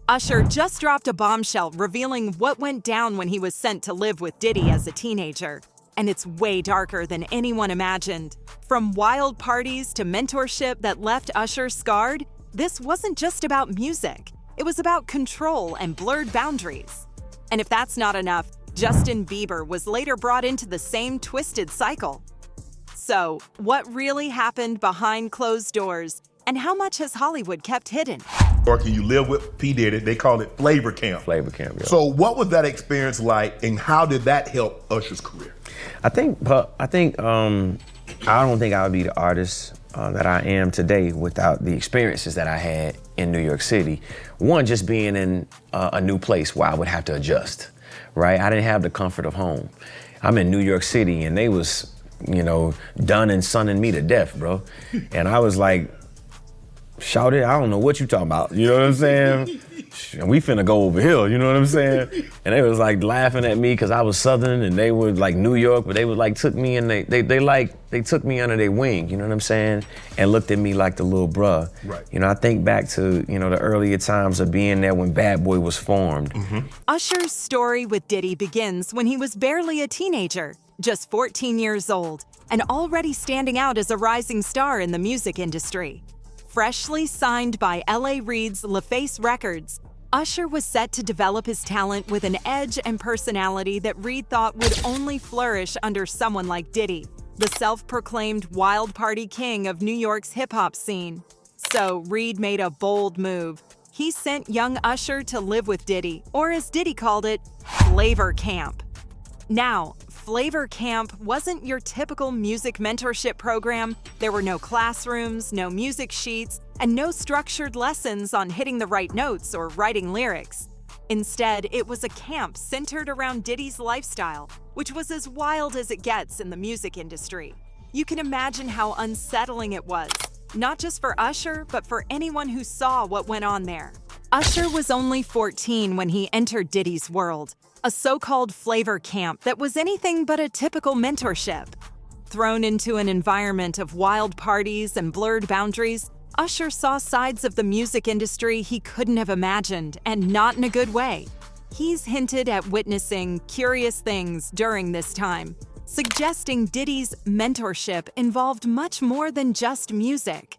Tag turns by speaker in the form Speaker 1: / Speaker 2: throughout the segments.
Speaker 1: Usher just dropped a bombshell revealing what went down when he was sent to live with Diddy as a teenager. And it's way darker than anyone imagined. From wild parties to mentorship that left Usher scarred, this wasn't just about music. It was about control and blurred boundaries. And if that's not enough, Justin Bieber was later brought into the same twisted cycle. So, what really happened behind closed doors, and how much has Hollywood kept hidden?
Speaker 2: Or can you live with P. Diddy? They call it flavor camp.
Speaker 3: Flavor camp, yeah.
Speaker 2: So what was that experience like, and how did that help Usher's career?
Speaker 3: I don't think I would be the artist that I am today without the experiences that I had in New York City. One, just being in a new place where I would have to adjust, right? I didn't have the comfort of home. I'm in New York City, and they was, done and sunning me to death, bro. And I was like, shout it, I don't know what you talking about, you know what I'm saying? We finna go over here, you know what I'm saying? And they was like laughing at me because I was Southern and they were like New York, but they was like took me and they took me under their wing, you know what I'm saying? And looked at me like the little bruh.
Speaker 2: Right.
Speaker 3: I think back to, the earlier times of being there when Bad Boy was formed.
Speaker 2: Mm-hmm.
Speaker 1: Usher's story with Diddy begins when he was barely a teenager, just 14 years old, and already standing out as a rising star in the music industry. Freshly signed by L.A. Reid's LaFace Records, Usher was set to develop his talent with an edge and personality that Reid thought would only flourish under someone like Diddy, the self-proclaimed wild party king of New York's hip-hop scene. So Reid made a bold move. He sent young Usher to live with Diddy, or as Diddy called it, flavor camp. Now, Flavor Camp wasn't your typical music mentorship program. There were no classrooms, no music sheets, and no structured lessons on hitting the right notes or writing lyrics. Instead, it was a camp centered around Diddy's lifestyle, which was as wild as it gets in the music industry. You can imagine how unsettling it was, not just for Usher, but for anyone who saw what went on there. Usher was only 14 when he entered Diddy's world, a so-called flavor camp that was anything but a typical mentorship. Thrown into an environment of wild parties and blurred boundaries, Usher saw sides of the music industry he couldn't have imagined, and not in a good way. He's hinted at witnessing curious things during this time, suggesting Diddy's mentorship involved much more than just music.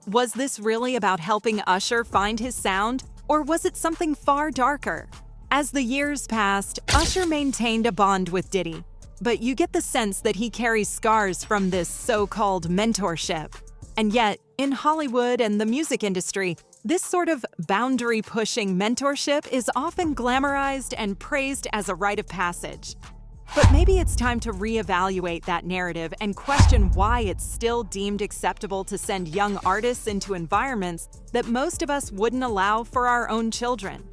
Speaker 1: Was this really about helping Usher find his sound, or was it something far darker? As the years passed, Usher maintained a bond with Diddy, but you get the sense that he carries scars from this so-called mentorship. And yet, in Hollywood and the music industry, this sort of boundary-pushing mentorship is often glamorized and praised as a rite of passage. But maybe it's time to reevaluate that narrative and question why it's still deemed acceptable to send young artists into environments that most of us wouldn't allow for our own children.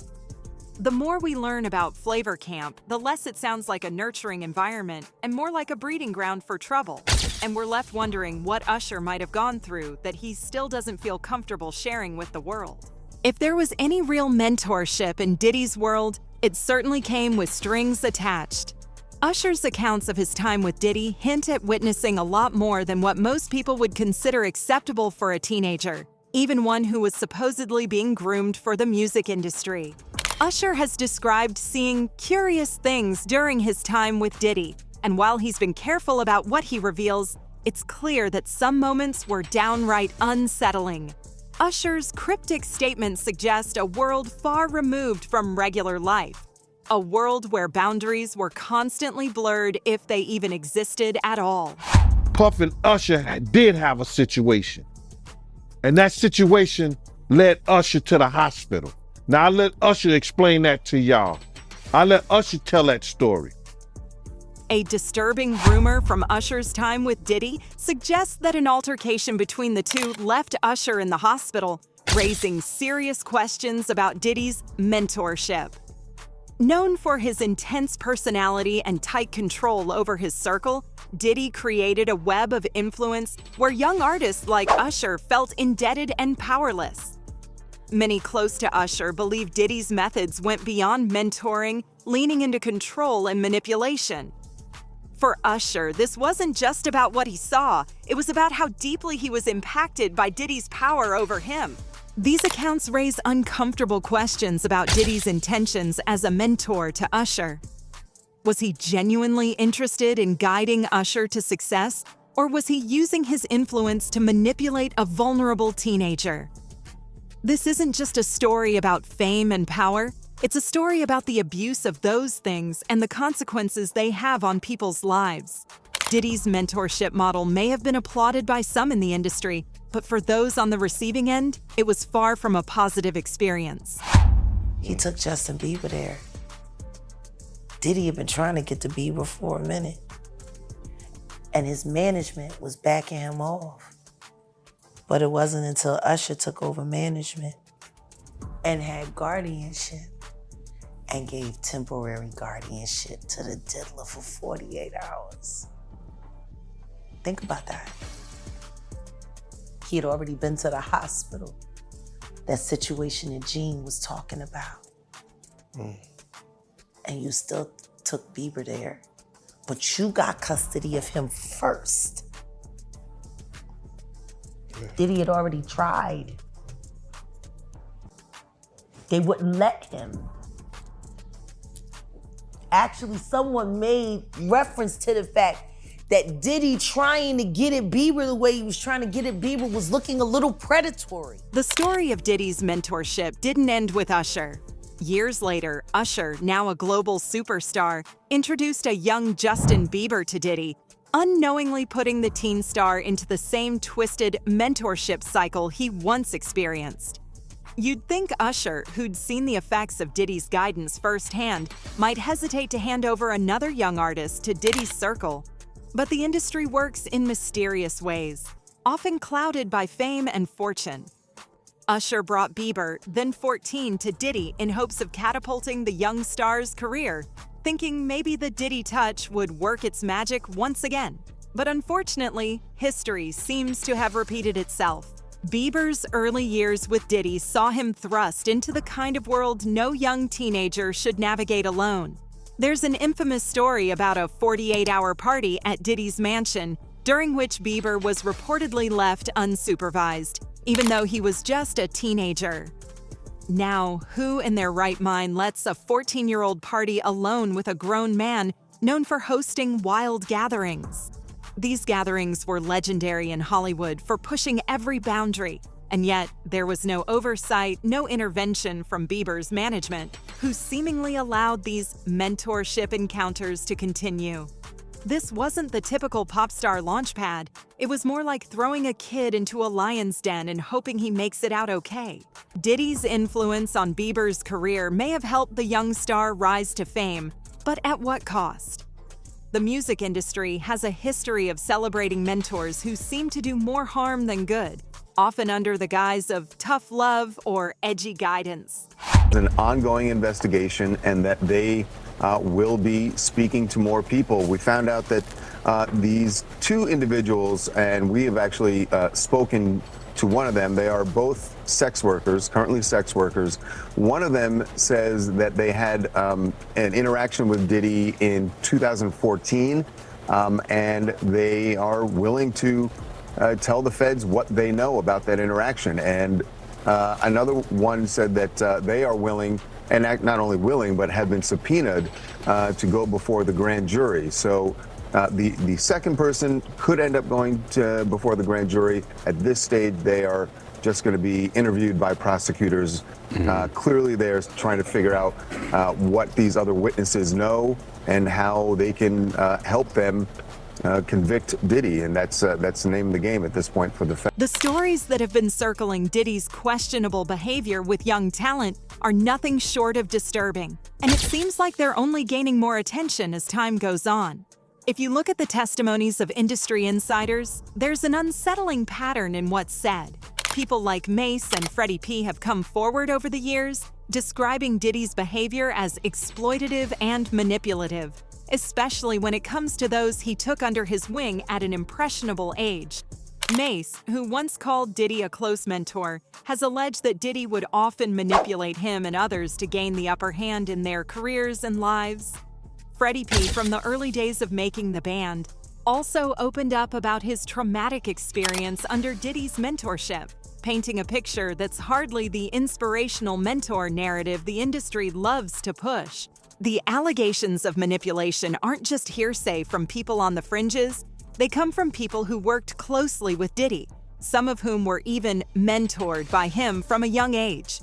Speaker 1: The more we learn about Flavor Camp, the less it sounds like a nurturing environment and more like a breeding ground for trouble. And we're left wondering what Usher might have gone through that he still doesn't feel comfortable sharing with the world. If there was any real mentorship in Diddy's world, it certainly came with strings attached. Usher's accounts of his time with Diddy hint at witnessing a lot more than what most people would consider acceptable for a teenager, even one who was supposedly being groomed for the music industry. Usher has described seeing curious things during his time with Diddy, and while he's been careful about what he reveals, it's clear that some moments were downright unsettling. Usher's cryptic statements suggest a world far removed from regular life, a world where boundaries were constantly blurred if they even existed at all.
Speaker 4: Puff and Usher did have a situation, and that situation led Usher to the hospital. Now, I let Usher explain that to y'all. I let Usher tell that story.
Speaker 1: A disturbing rumor from Usher's time with Diddy suggests that an altercation between the two left Usher in the hospital, raising serious questions about Diddy's mentorship. Known for his intense personality and tight control over his circle, Diddy created a web of influence where young artists like Usher felt indebted and powerless. Many close to Usher believe Diddy's methods went beyond mentoring, leaning into control and manipulation. For Usher, this wasn't just about what he saw, it was about how deeply he was impacted by Diddy's power over him. These accounts raise uncomfortable questions about Diddy's intentions as a mentor to Usher. Was he genuinely interested in guiding Usher to success, or was he using his influence to manipulate a vulnerable teenager? This isn't just a story about fame and power, it's a story about the abuse of those things and the consequences they have on people's lives. Diddy's mentorship model may have been applauded by some in the industry, but for those on the receiving end, it was far from a positive experience.
Speaker 5: He took Justin Bieber there. Diddy had been trying to get to Bieber for a minute, and his management was backing him off. But it wasn't until Usher took over management and had guardianship and gave temporary guardianship to the diddler for 48 hours. Think about that. He had already been to the hospital. That situation that Gene was talking about. And you still took Bieber there, but you got custody of him first. Diddy had already tried. They wouldn't let him. Actually, someone made reference to the fact that Diddy trying to get at Bieber the way he was trying to get at Bieber was looking a little predatory.
Speaker 1: The story of Diddy's mentorship didn't end with Usher. Years later, Usher, now a global superstar, introduced a young Justin Bieber to Diddy, unknowingly putting the teen star into the same twisted mentorship cycle he once experienced. You'd think Usher, who'd seen the effects of Diddy's guidance firsthand, might hesitate to hand over another young artist to Diddy's circle. But the industry works in mysterious ways, often clouded by fame and fortune. Usher brought Bieber, then 14, to Diddy in hopes of catapulting the young star's career, thinking maybe the Diddy touch would work its magic once again. But unfortunately, history seems to have repeated itself. Bieber's early years with Diddy saw him thrust into the kind of world no young teenager should navigate alone. There's an infamous story about a 48-hour party at Diddy's mansion, during which Bieber was reportedly left unsupervised, even though he was just a teenager. Now, who in their right mind lets a 14-year-old party alone with a grown man known for hosting wild gatherings? These gatherings were legendary in Hollywood for pushing every boundary, and yet there was no oversight, no intervention from Bieber's management, who seemingly allowed these mentorship encounters to continue. This wasn't the typical pop star launchpad. It was more like throwing a kid into a lion's den and hoping he makes it out okay. Diddy's influence on Bieber's career may have helped the young star rise to fame, but at what cost? The music industry has a history of celebrating mentors who seem to do more harm than good, often under the guise of tough love or edgy guidance.
Speaker 6: An ongoing investigation, and that they will be speaking to more people. We found out that these two individuals, and we have actually spoken to one of them. They are both sex workers, currently sex workers. One of them says that they had an interaction with Diddy in 2014, and they are willing to tell the feds what they know about that interaction. And another one said that they are willing, and not only willing, but have been subpoenaed to go before the grand jury. So the second person could end up going before the grand jury. At this stage, they are just going to be interviewed by prosecutors. Clearly, they're trying to figure out what these other witnesses know and how they can help them convict Diddy, and that's the name of the game at this point for the feds.
Speaker 1: The stories that have been circling Diddy's questionable behavior with young talent are nothing short of disturbing, and it seems like they're only gaining more attention as time goes on. If you look at the testimonies of industry insiders, there's an unsettling pattern in what's said. People like Mace and Freddie P have come forward over the years, describing Diddy's behavior as exploitative and manipulative, especially when it comes to those he took under his wing at an impressionable age. Mace, who once called Diddy a close mentor, has alleged that Diddy would often manipulate him and others to gain the upper hand in their careers and lives. Freddie P, from the early days of making the band, also opened up about his traumatic experience under Diddy's mentorship, painting a picture that's hardly the inspirational mentor narrative the industry loves to push. The allegations of manipulation aren't just hearsay from people on the fringes, they come from people who worked closely with Diddy, some of whom were even mentored by him from a young age.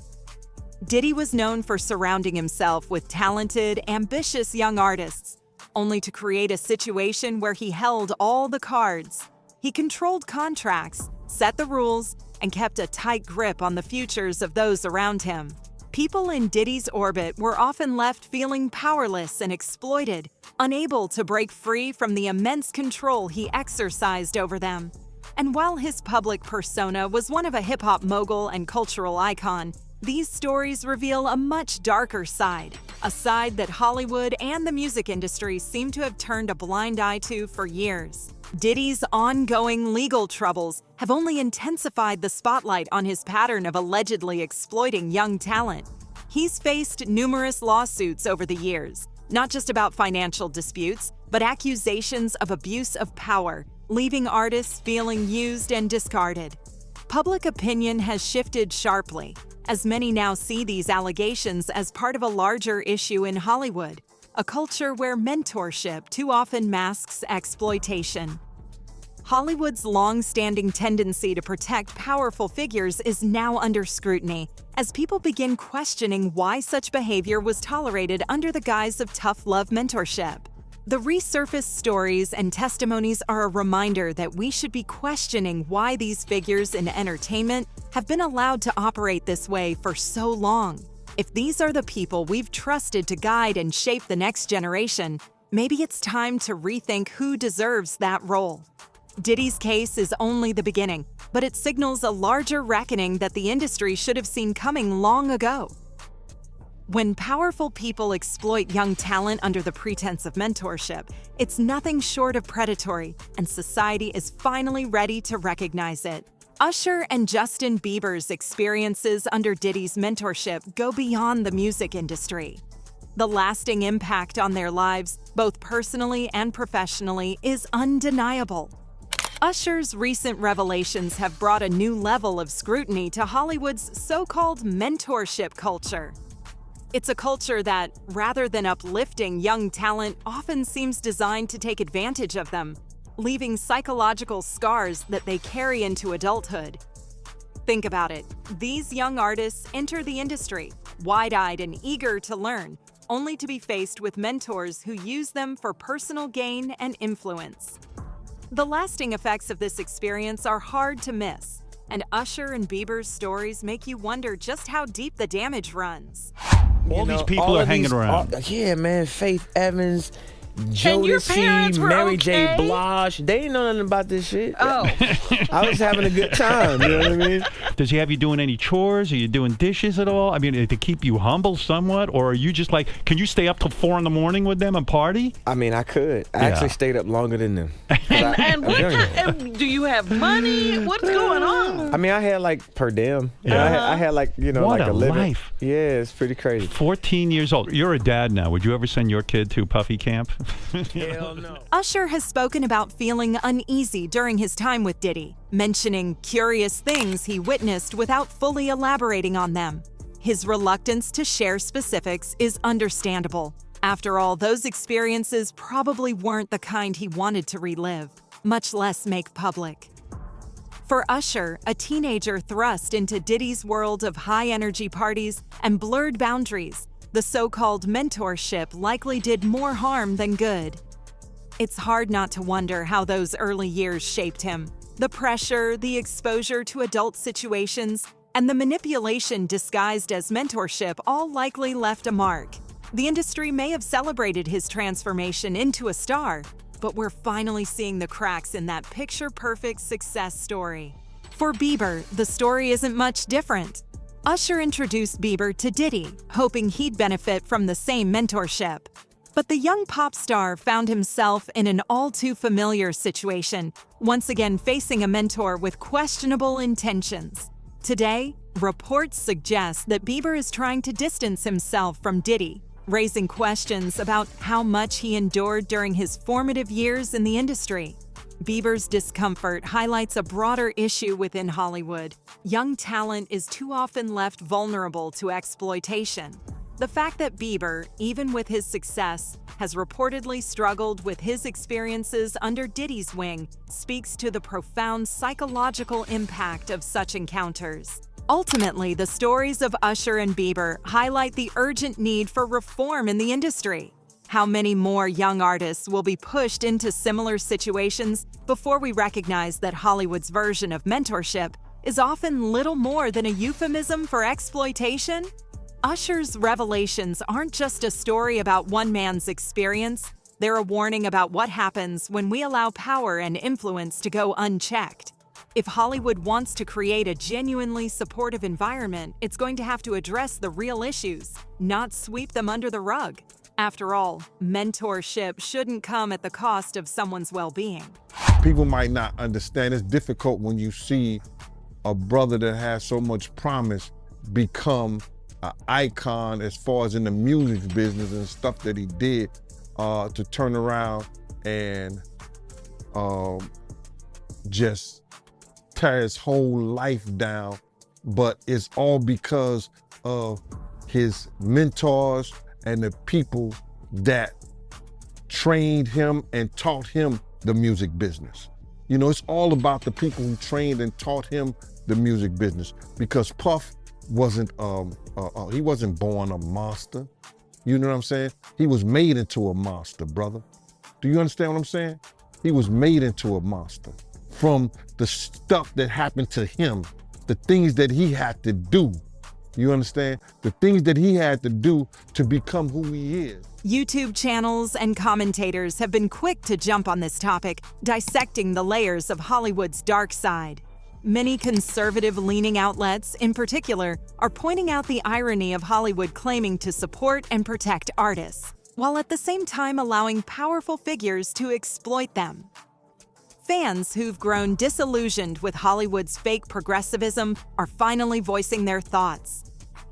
Speaker 1: Diddy was known for surrounding himself with talented, ambitious young artists, only to create a situation where he held all the cards. He controlled contracts, set the rules, and kept a tight grip on the futures of those around him. People in Diddy's orbit were often left feeling powerless and exploited, unable to break free from the immense control he exercised over them. And while his public persona was one of a hip-hop mogul and cultural icon, these stories reveal a much darker side, a side that Hollywood and the music industry seem to have turned a blind eye to for years. Diddy's ongoing legal troubles have only intensified the spotlight on his pattern of allegedly exploiting young talent. He's faced numerous lawsuits over the years, not just about financial disputes, but accusations of abuse of power, leaving artists feeling used and discarded. Public opinion has shifted sharply, as many now see these allegations as part of a larger issue in Hollywood, a culture where mentorship too often masks exploitation. Hollywood's long-standing tendency to protect powerful figures is now under scrutiny, as people begin questioning why such behavior was tolerated under the guise of tough love mentorship. The resurfaced stories and testimonies are a reminder that we should be questioning why these figures in entertainment have been allowed to operate this way for so long. If these are the people we've trusted to guide and shape the next generation, maybe it's time to rethink who deserves that role. Diddy's case is only the beginning, but it signals a larger reckoning that the industry should have seen coming long ago. When powerful people exploit young talent under the pretense of mentorship, it's nothing short of predatory, and society is finally ready to recognize it. Usher and Justin Bieber's experiences under Diddy's mentorship go beyond the music industry. The lasting impact on their lives, both personally and professionally, is undeniable. Usher's recent revelations have brought a new level of scrutiny to Hollywood's so-called mentorship culture. It's a culture that, rather than uplifting young talent, often seems designed to take advantage of them, leaving psychological scars that they carry into adulthood. Think about it. These young artists enter the industry, wide-eyed and eager to learn, only to be faced with mentors who use them for personal gain and influence. The lasting effects of this experience are hard to miss, and Usher and Bieber's stories make you wonder just how deep the damage runs.
Speaker 7: All these people are hanging around.
Speaker 3: Yeah, man. Faith Evans,
Speaker 8: And your parents
Speaker 3: Jodeci,
Speaker 8: were
Speaker 3: Mary
Speaker 8: okay?
Speaker 3: J. Blige. They ain't know nothing about this shit.
Speaker 8: Oh.
Speaker 3: I was having a good time. You know what I mean?
Speaker 7: Does he have you doing any chores? Are you doing dishes at all? I mean, to keep you humble somewhat? Or are you just like, can you stay up till 4 in the morning with them and party?
Speaker 3: I mean, I could. I actually stayed up longer than them.
Speaker 8: And what kind, do you have money? What's going on?
Speaker 3: I mean, I had like per diem. You know, I had like, you know,
Speaker 7: What
Speaker 3: like
Speaker 7: a
Speaker 3: a living.
Speaker 7: life.
Speaker 3: Yeah, it's pretty crazy.
Speaker 7: 14 years old. You're a dad now. Would you ever send your kid to Puffy camp?
Speaker 3: Hell no.
Speaker 1: Usher has spoken about feeling uneasy during his time with Diddy, mentioning curious things he witnessed without fully elaborating on them. His reluctance to share specifics is understandable. After all, those experiences probably weren't the kind he wanted to relive, much less make public. For Usher, a teenager thrust into Diddy's world of high-energy parties and blurred boundaries, the so-called mentorship likely did more harm than good. It's hard not to wonder how those early years shaped him. The pressure, the exposure to adult situations, and the manipulation disguised as mentorship all likely left a mark. The industry may have celebrated his transformation into a star, but we're finally seeing the cracks in that picture-perfect success story. For Bieber, the story isn't much different. Usher introduced Bieber to Diddy, hoping he'd benefit from the same mentorship. But the young pop star found himself in an all-too-familiar situation, once again facing a mentor with questionable intentions. Today, reports suggest that Bieber is trying to distance himself from Diddy, raising questions about how much he endured during his formative years in the industry. Bieber's discomfort highlights a broader issue within Hollywood. Young talent is too often left vulnerable to exploitation. The fact that Bieber, even with his success, has reportedly struggled with his experiences under Diddy's wing speaks to the profound psychological impact of such encounters. Ultimately, the stories of Usher and Bieber highlight the urgent need for reform in the industry. How many more young artists will be pushed into similar situations before we recognize that Hollywood's version of mentorship is often little more than a euphemism for exploitation? Usher's revelations aren't just a story about one man's experience, they're a warning about what happens when we allow power and influence to go unchecked. If Hollywood wants to create a genuinely supportive environment, it's going to have to address the real issues, not sweep them under the rug. After all, mentorship shouldn't come at the cost of someone's well-being.
Speaker 4: People might not understand. It's difficult when you see a brother that has so much promise become an icon as far as in the music business and stuff that he did, to turn around and just tear his whole life down. But it's all because of his mentors and the people that trained him and taught him the music business. You know, it's all about the people who trained and taught him the music business, because Puff wasn't, he wasn't born a monster. You know what I'm saying? He was made into a monster, brother. Do you understand what I'm saying? He was made into a monster from the stuff that happened to him, the things that he had to do. You understand? The things that he had to do to become who he is.
Speaker 1: YouTube channels and commentators have been quick to jump on this topic, dissecting the layers of Hollywood's dark side. Many conservative-leaning outlets, in particular, are pointing out the irony of Hollywood claiming to support and protect artists, while at the same time allowing powerful figures to exploit them. Fans who've grown disillusioned with Hollywood's fake progressivism are finally voicing their thoughts.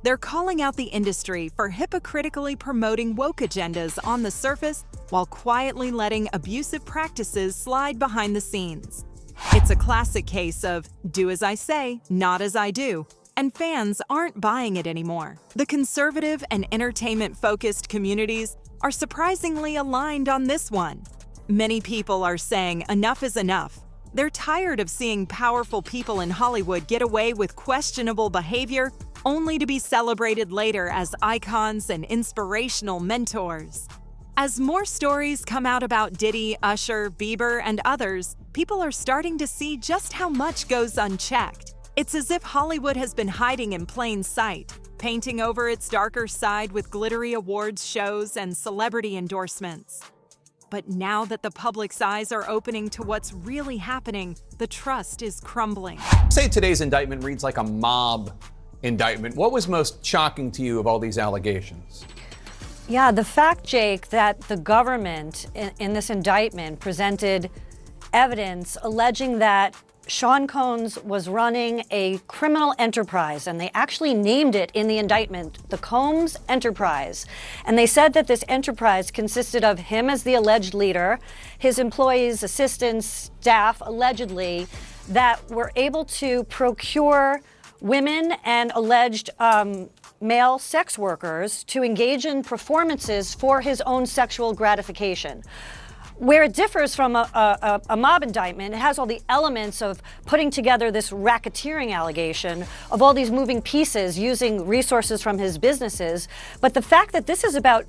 Speaker 1: They're calling out the industry for hypocritically promoting woke agendas on the surface while quietly letting abusive practices slide behind the scenes. It's a classic case of do as I say, not as I do, and fans aren't buying it anymore. The conservative and entertainment-focused communities are surprisingly aligned on this one. Many people are saying enough is enough. They're tired of seeing powerful people in Hollywood get away with questionable behavior only to be celebrated later as icons and inspirational mentors. As more stories come out about Diddy, Usher, Bieber, and others, people are starting to see just how much goes unchecked. It's as if Hollywood has been hiding in plain sight, painting over its darker side with glittery awards shows and celebrity endorsements. But now that the public's eyes are opening to what's really happening, the trust is crumbling.
Speaker 9: Say today's indictment reads like a mob indictment. What was most shocking to you of all these allegations?
Speaker 10: Yeah, the fact, Jake, that the government in this indictment presented evidence alleging that Sean Combs was running a criminal enterprise, and they actually named it in the indictment, the Combs Enterprise. And they said that this enterprise consisted of him as the alleged leader, his employees, assistants, staff, allegedly, that were able to procure women and alleged male sex workers to engage in performances for his own sexual gratification. Where it differs from a mob indictment, it has all the elements of putting together this racketeering allegation of all these moving pieces using resources from his businesses. But the fact that this is about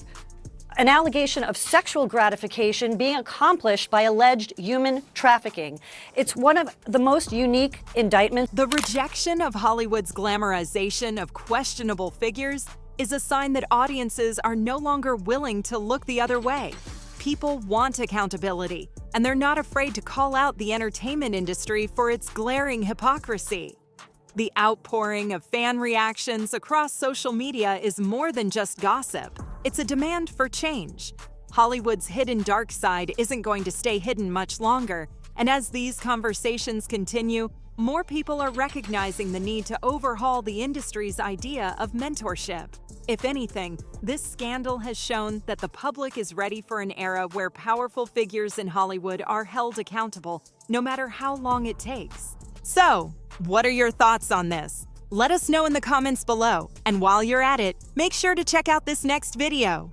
Speaker 10: an allegation of sexual gratification being accomplished by alleged human trafficking. It's one of the most unique indictments.
Speaker 1: The rejection of Hollywood's glamorization of questionable figures is a sign that audiences are no longer willing to look the other way. People want accountability, and they're not afraid to call out the entertainment industry for its glaring hypocrisy. The outpouring of fan reactions across social media is more than just gossip. It's a demand for change. Hollywood's hidden dark side isn't going to stay hidden much longer, and as these conversations continue, more people are recognizing the need to overhaul the industry's idea of mentorship. If anything, this scandal has shown that the public is ready for an era where powerful figures in Hollywood are held accountable, no matter how long it takes. So, what are your thoughts on this? Let us know in the comments below, and while you're at it, make sure to check out this next video.